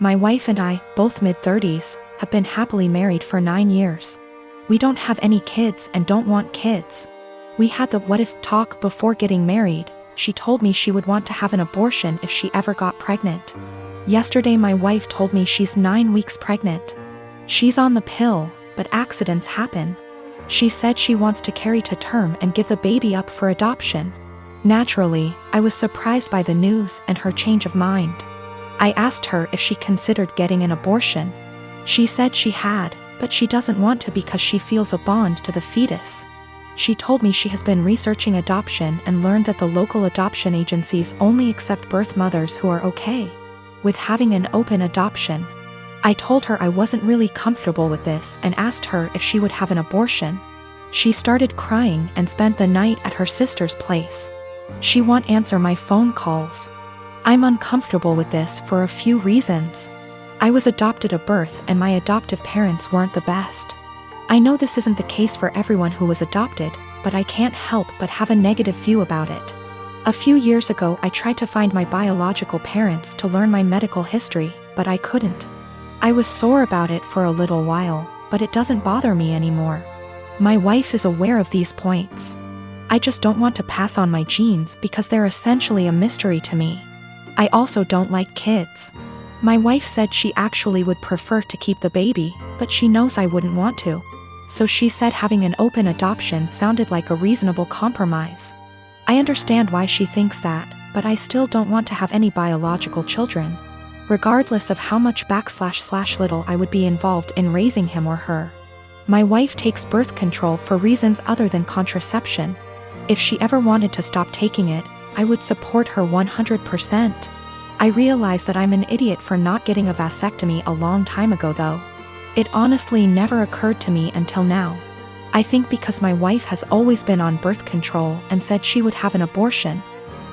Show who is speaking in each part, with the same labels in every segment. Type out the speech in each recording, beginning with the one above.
Speaker 1: My wife and I, both mid-30s, have been happily married for 9 years. We don't have any kids and don't want kids. We had the what-if talk before getting married. She told me she would want to have an abortion if she ever got pregnant. Yesterday my wife told me she's 9 weeks pregnant. She's on the pill, but accidents happen. She said she wants to carry to term and give the baby up for adoption. Naturally, I was surprised by the news and her change of mind. I asked her if she considered getting an abortion. She said she had, but she doesn't want to because she feels a bond to the fetus. She told me she has been researching adoption and learned that the local adoption agencies only accept birth mothers who are okay with having an open adoption. I told her I wasn't really comfortable with this and asked her if she would have an abortion. She started crying and spent the night at her sister's place. She won't answer my phone calls. I'm uncomfortable with this for a few reasons. I was adopted at birth and my adoptive parents weren't the best. I know this isn't the case for everyone who was adopted, but I can't help but have a negative view about it. A few years ago I tried to find my biological parents to learn my medical history, but I couldn't. I was sore about it for a little while, but it doesn't bother me anymore. My wife is aware of these points. I just don't want to pass on my genes because they're essentially a mystery to me. I also don't like kids. My wife said she actually would prefer to keep the baby, but she knows I wouldn't want to. So she said having an open adoption sounded like a reasonable compromise. I understand why she thinks that, but I still don't want to have any biological children, regardless of how much / little I would be involved in raising him or her. My wife takes birth control for reasons other than contraception. If she ever wanted to stop taking it, I would support her 100%. I realize that I'm an idiot for not getting a vasectomy a long time ago though. It honestly never occurred to me until now. I think because my wife has always been on birth control and said she would have an abortion.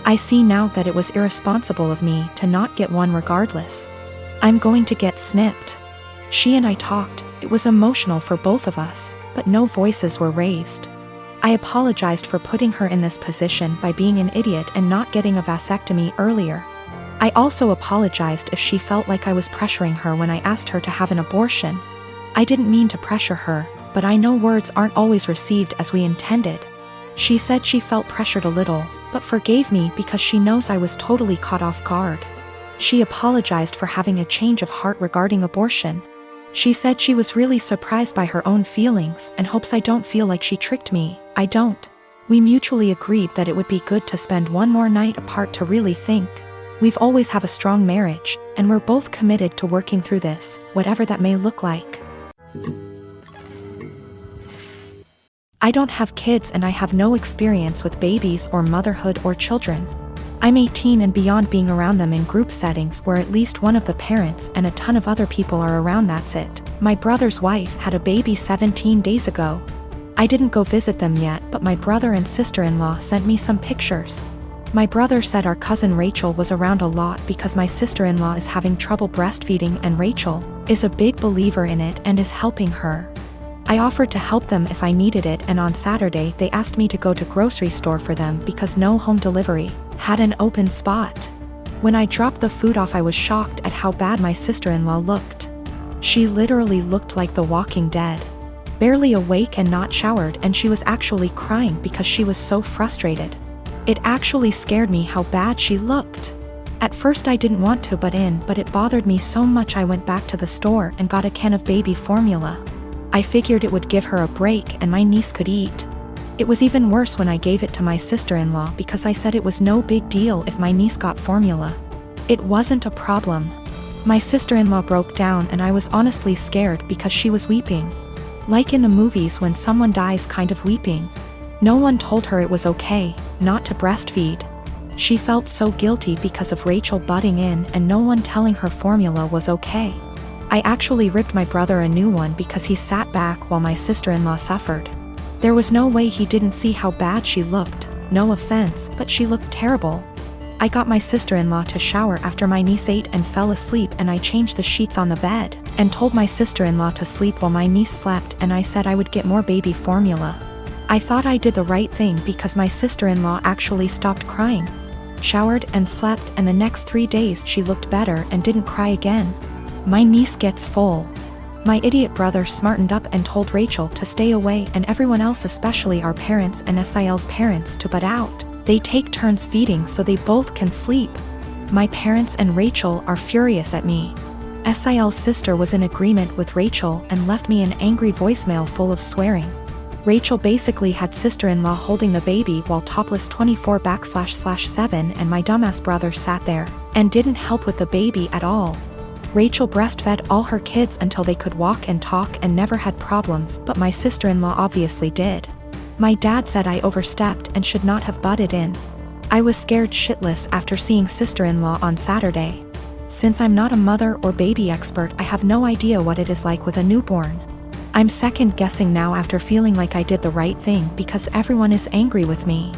Speaker 1: I see now that it was irresponsible of me to not get one regardless. I'm going to get snipped. She and I talked, it was emotional for both of us, but no voices were raised. I apologized for putting her in this position by being an idiot and not getting a vasectomy earlier. I also apologized if she felt like I was pressuring her when I asked her to have an abortion. I didn't mean to pressure her, but I know words aren't always received as we intended. She said she felt pressured a little, but forgave me because she knows I was totally caught off guard. She apologized for having a change of heart regarding abortion. She said she was really surprised by her own feelings and hopes I don't feel like she tricked me. I don't. We mutually agreed that it would be good to spend one more night apart to really think. We've always have a strong marriage, and we're both committed to working through this, whatever that may look like. I don't have kids and I have no experience with babies or motherhood or children. I'm 18 and beyond being around them in group settings where at least one of the parents and a ton of other people are around. That's it. My brother's wife had a baby 17 days ago. I didn't go visit them yet, but my brother and sister-in-law sent me some pictures. My brother said our cousin Rachel was around a lot because my sister-in-law is having trouble breastfeeding and Rachel is a big believer in it and is helping her. I offered to help them if I needed it, and on Saturday they asked me to go to grocery store for them because no home delivery had an open spot. When I dropped the food off I was shocked at how bad my sister-in-law looked. She literally looked like the Walking Dead. Barely awake and not showered, and she was actually crying because she was so frustrated. It actually scared me how bad she looked. At first I didn't want to butt in, but it bothered me so much I went back to the store and got a can of baby formula. I figured it would give her a break and my niece could eat. It was even worse when I gave it to my sister-in-law because I said it was no big deal if my niece got formula. It wasn't a problem. My sister-in-law broke down and I was honestly scared because she was weeping. Like in the movies when someone dies, kind of weeping. No one told her it was okay not to breastfeed. She felt so guilty because of Rachel butting in and no one telling her formula was okay. I actually ripped my brother a new one because he sat back while my sister-in-law suffered. There was no way he didn't see how bad she looked. No offense, but she looked terrible. I got my sister-in-law to shower after my niece ate and fell asleep, and I changed the sheets on the bed and told my sister-in-law to sleep while my niece slept, and I said I would get more baby formula. I thought I did the right thing because my sister-in-law actually stopped crying, showered and slept, and the next 3 days she looked better and didn't cry again. My niece gets full. My idiot brother smartened up and told Rachel to stay away and everyone else, especially our parents and SIL's parents, to butt out. They take turns feeding so they both can sleep. My parents and Rachel are furious at me. SIL's sister was in agreement with Rachel and left me an angry voicemail full of swearing. Rachel basically had sister-in-law holding the baby while topless 24/7 and my dumbass brother sat there and didn't help with the baby at all. Rachel breastfed all her kids until they could walk and talk and never had problems, but my sister-in-law obviously did. My dad said I overstepped and should not have butted in. I was scared shitless after seeing sister-in-law on Saturday. Since I'm not a mother or baby expert, I have no idea what it is like with a newborn. I'm second guessing now after feeling like I did the right thing because everyone is angry with me.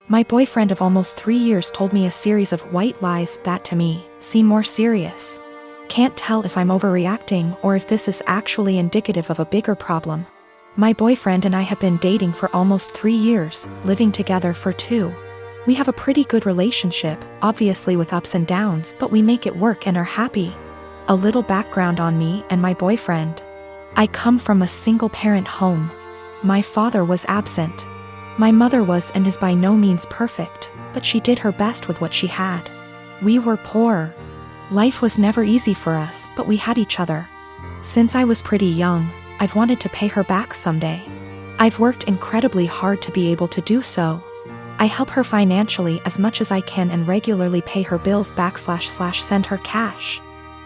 Speaker 1: My boyfriend of almost 3 years told me a series of white lies that to me seem more serious. Can't tell if I'm overreacting or if this is actually indicative of a bigger problem. My boyfriend and I have been dating for almost 3 years, living together for 2. We have a pretty good relationship, obviously with ups and downs, but we make it work and are happy. A little background on me and my boyfriend. I come from a single-parent home. My father was absent. My mother was and is by no means perfect, but she did her best with what she had. We were poor. Life was never easy for us, but we had each other. Since I was pretty young, I've wanted to pay her back someday. I've worked incredibly hard to be able to do so. I help her financially as much as I can and regularly pay her bills back / send her cash.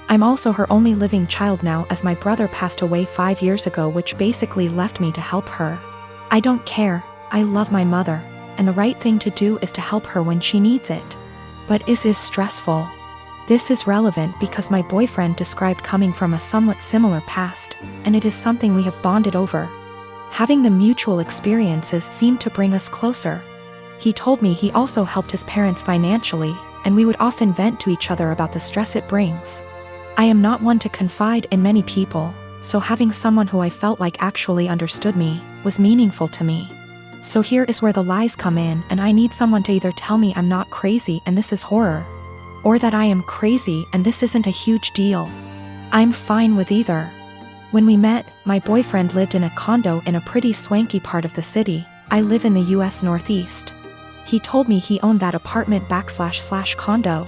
Speaker 1: I'm also her only living child now as my brother passed away 5 years ago, which basically left me to help her. I don't care, I love my mother, and the right thing to do is to help her when she needs it. But is stressful. This is relevant because my boyfriend described coming from a somewhat similar past, and it is something we have bonded over. Having the mutual experiences seemed to bring us closer. He told me he also helped his parents financially, and we would often vent to each other about the stress it brings. I am not one to confide in many people, so having someone who I felt like actually understood me was meaningful to me. So here is where the lies come in, and I need someone to either tell me I'm not crazy and this is horror, or that I am crazy and this isn't a huge deal. I'm fine with either. When we met, my boyfriend lived in a condo in a pretty swanky part of the city. I live in the US Northeast. He told me he owned that apartment / condo.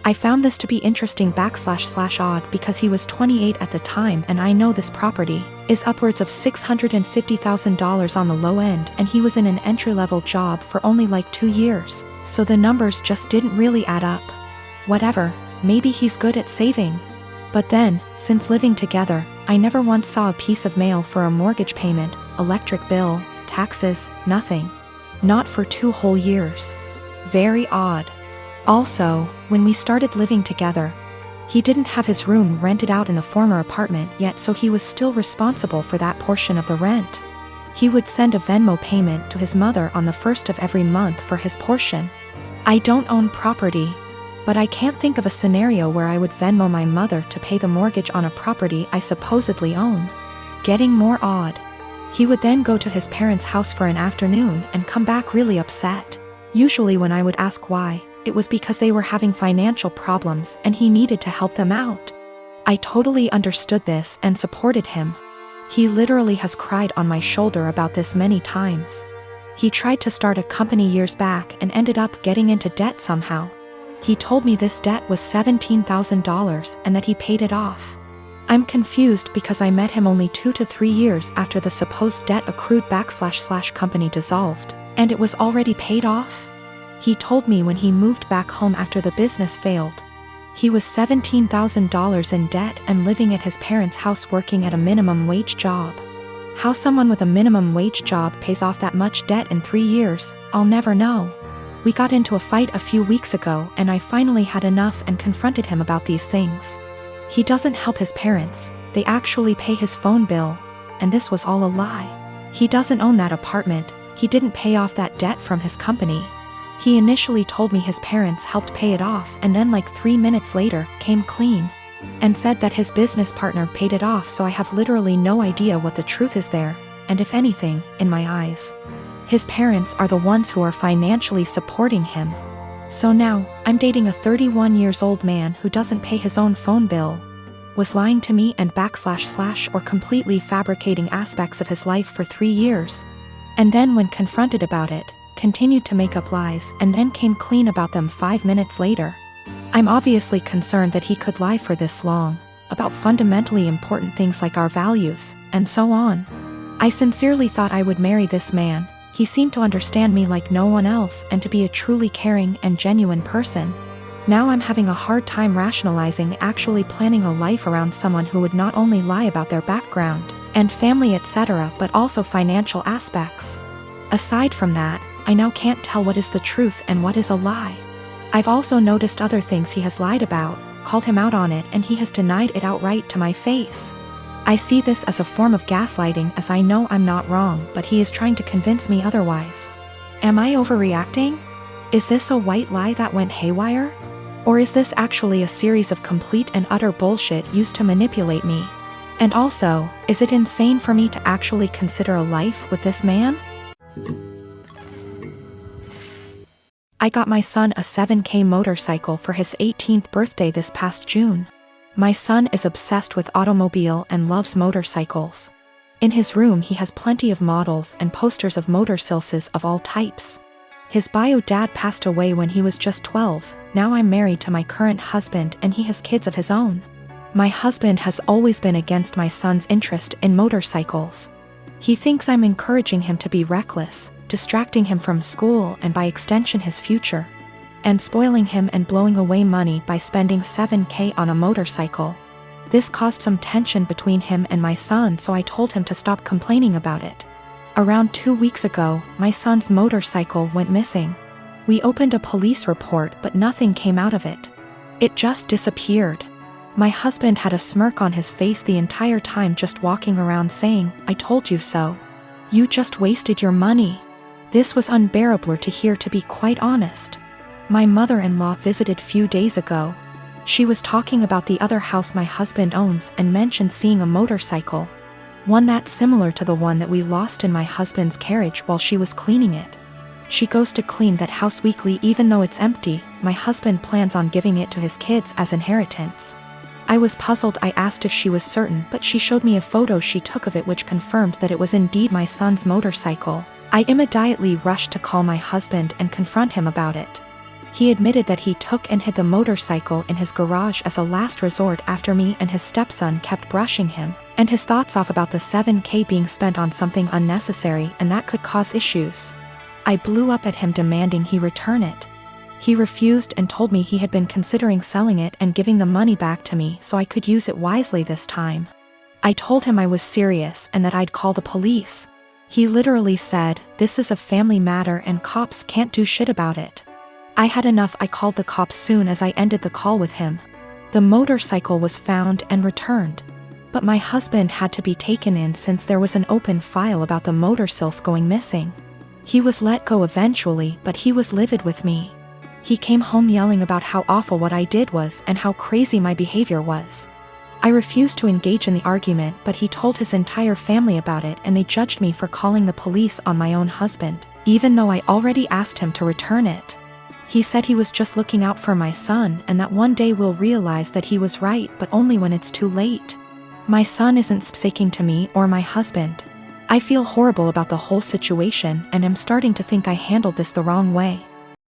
Speaker 1: I found this to be interesting / odd because he was 28 at the time, and I know this property is upwards of $650,000 on the low end, and he was in an entry-level job for only like 2 years, so the numbers just didn't really add up. Whatever, maybe he's good at saving. But then, since living together, I never once saw a piece of mail for a mortgage payment, electric bill, taxes, nothing. Not for 2 whole years. Very odd. Also, when we started living together, he didn't have his room rented out in the former apartment yet, so he was still responsible for that portion of the rent. He would send a Venmo payment to his mother on the 1st of every month for his portion. I don't own property, but I can't think of a scenario where I would Venmo my mother to pay the mortgage on a property I supposedly own. Getting more odd. He would then go to his parents' house for an afternoon and come back really upset. Usually when I would ask why, it was because they were having financial problems and he needed to help them out. I totally understood this and supported him. He literally has cried on my shoulder about this many times. He tried to start a company years back and ended up getting into debt somehow. He told me this debt was $17,000 and that he paid it off. I'm confused because I met him only 2 to 3 years after the supposed debt accrued back / company dissolved, and it was already paid off. He told me when he moved back home after the business failed, he was $17,000 in debt and living at his parents' house working at a minimum wage job. How someone with a minimum wage job pays off that much debt in 3 years, I'll never know. We got into a fight a few weeks ago and I finally had enough and confronted him about these things. He doesn't help his parents, they actually pay his phone bill, and this was all a lie. He doesn't own that apartment, he didn't pay off that debt from his company. He initially told me his parents helped pay it off and then like 3 minutes later, came clean. And said that his business partner paid it off, so I have literally no idea what the truth is there, and if anything, in my eyes, his parents are the ones who are financially supporting him. So now, I'm dating a 31 years old man who doesn't pay his own phone bill, was lying to me and / or completely fabricating aspects of his life for 3 years. And then when confronted about it, continued to make up lies and then came clean about them 5 minutes later. I'm obviously concerned that he could lie for this long, about fundamentally important things like our values, and so on. I sincerely thought I would marry this man. He seemed to understand me like no one else and to be a truly caring and genuine person. Now I'm having a hard time rationalizing actually planning a life around someone who would not only lie about their background and family etc. but also financial aspects. Aside from that, I now can't tell what is the truth and what is a lie. I've also noticed other things he has lied about, called him out on it, and he has denied it outright to my face. I see this as a form of gaslighting, as I know I'm not wrong, but he is trying to convince me otherwise. Am I overreacting? Is this a white lie that went haywire? Or is this actually a series of complete and utter bullshit used to manipulate me? And also, is it insane for me to actually consider a life with this man? I got my son a 7K motorcycle for his 18th birthday this past June. My son is obsessed with automobile and loves motorcycles. In his room he has plenty of models and posters of motorcycles of all types. His bio dad passed away when he was just 12, now I'm married to my current husband and he has kids of his own. My husband has always been against my son's interest in motorcycles. He thinks I'm encouraging him to be reckless, distracting him from school and by extension his future, and spoiling him and blowing away money by spending 7K on a motorcycle. This caused some tension between him and my son, so I told him to stop complaining about it. Around 2 weeks ago, my son's motorcycle went missing. We opened a police report but nothing came out of it. It just disappeared. My husband had a smirk on his face the entire time, just walking around saying, "I told you so. You just wasted your money." This was unbearable to hear, to be quite honest. My mother-in-law visited few days ago. She was talking about the other house my husband owns and mentioned seeing a motorcycle. One that's similar to the one that we lost in my husband's carriage while she was cleaning it. She goes to clean that house weekly even though it's empty. My husband plans on giving it to his kids as inheritance. I was puzzled. I asked if she was certain, but she showed me a photo she took of it which confirmed that it was indeed my son's motorcycle. I immediately rushed to call my husband and confront him about it. He admitted that he took and hid the motorcycle in his garage as a last resort after me and his stepson kept brushing him and his thoughts off about the 7K being spent on something unnecessary and that could cause issues. I blew up at him demanding he return it. He refused and told me he had been considering selling it and giving the money back to me so I could use it wisely this time. I told him I was serious and that I'd call the police. He literally said, "This is a family matter and cops can't do shit about it." I had enough. I called the cops soon as I ended the call with him. The motorcycle was found and returned. But my husband had to be taken in since there was an open file about the motorcycles going missing. He was let go eventually, but he was livid with me. He came home yelling about how awful what I did was and how crazy my behavior was. I refused to engage in the argument, but he told his entire family about it and they judged me for calling the police on my own husband, even though I already asked him to return it. He said he was just looking out for my son and that one day we'll realize that he was right, but only when it's too late. My son isn't speaking to me or my husband. I feel horrible about the whole situation and am starting to think I handled this the wrong way.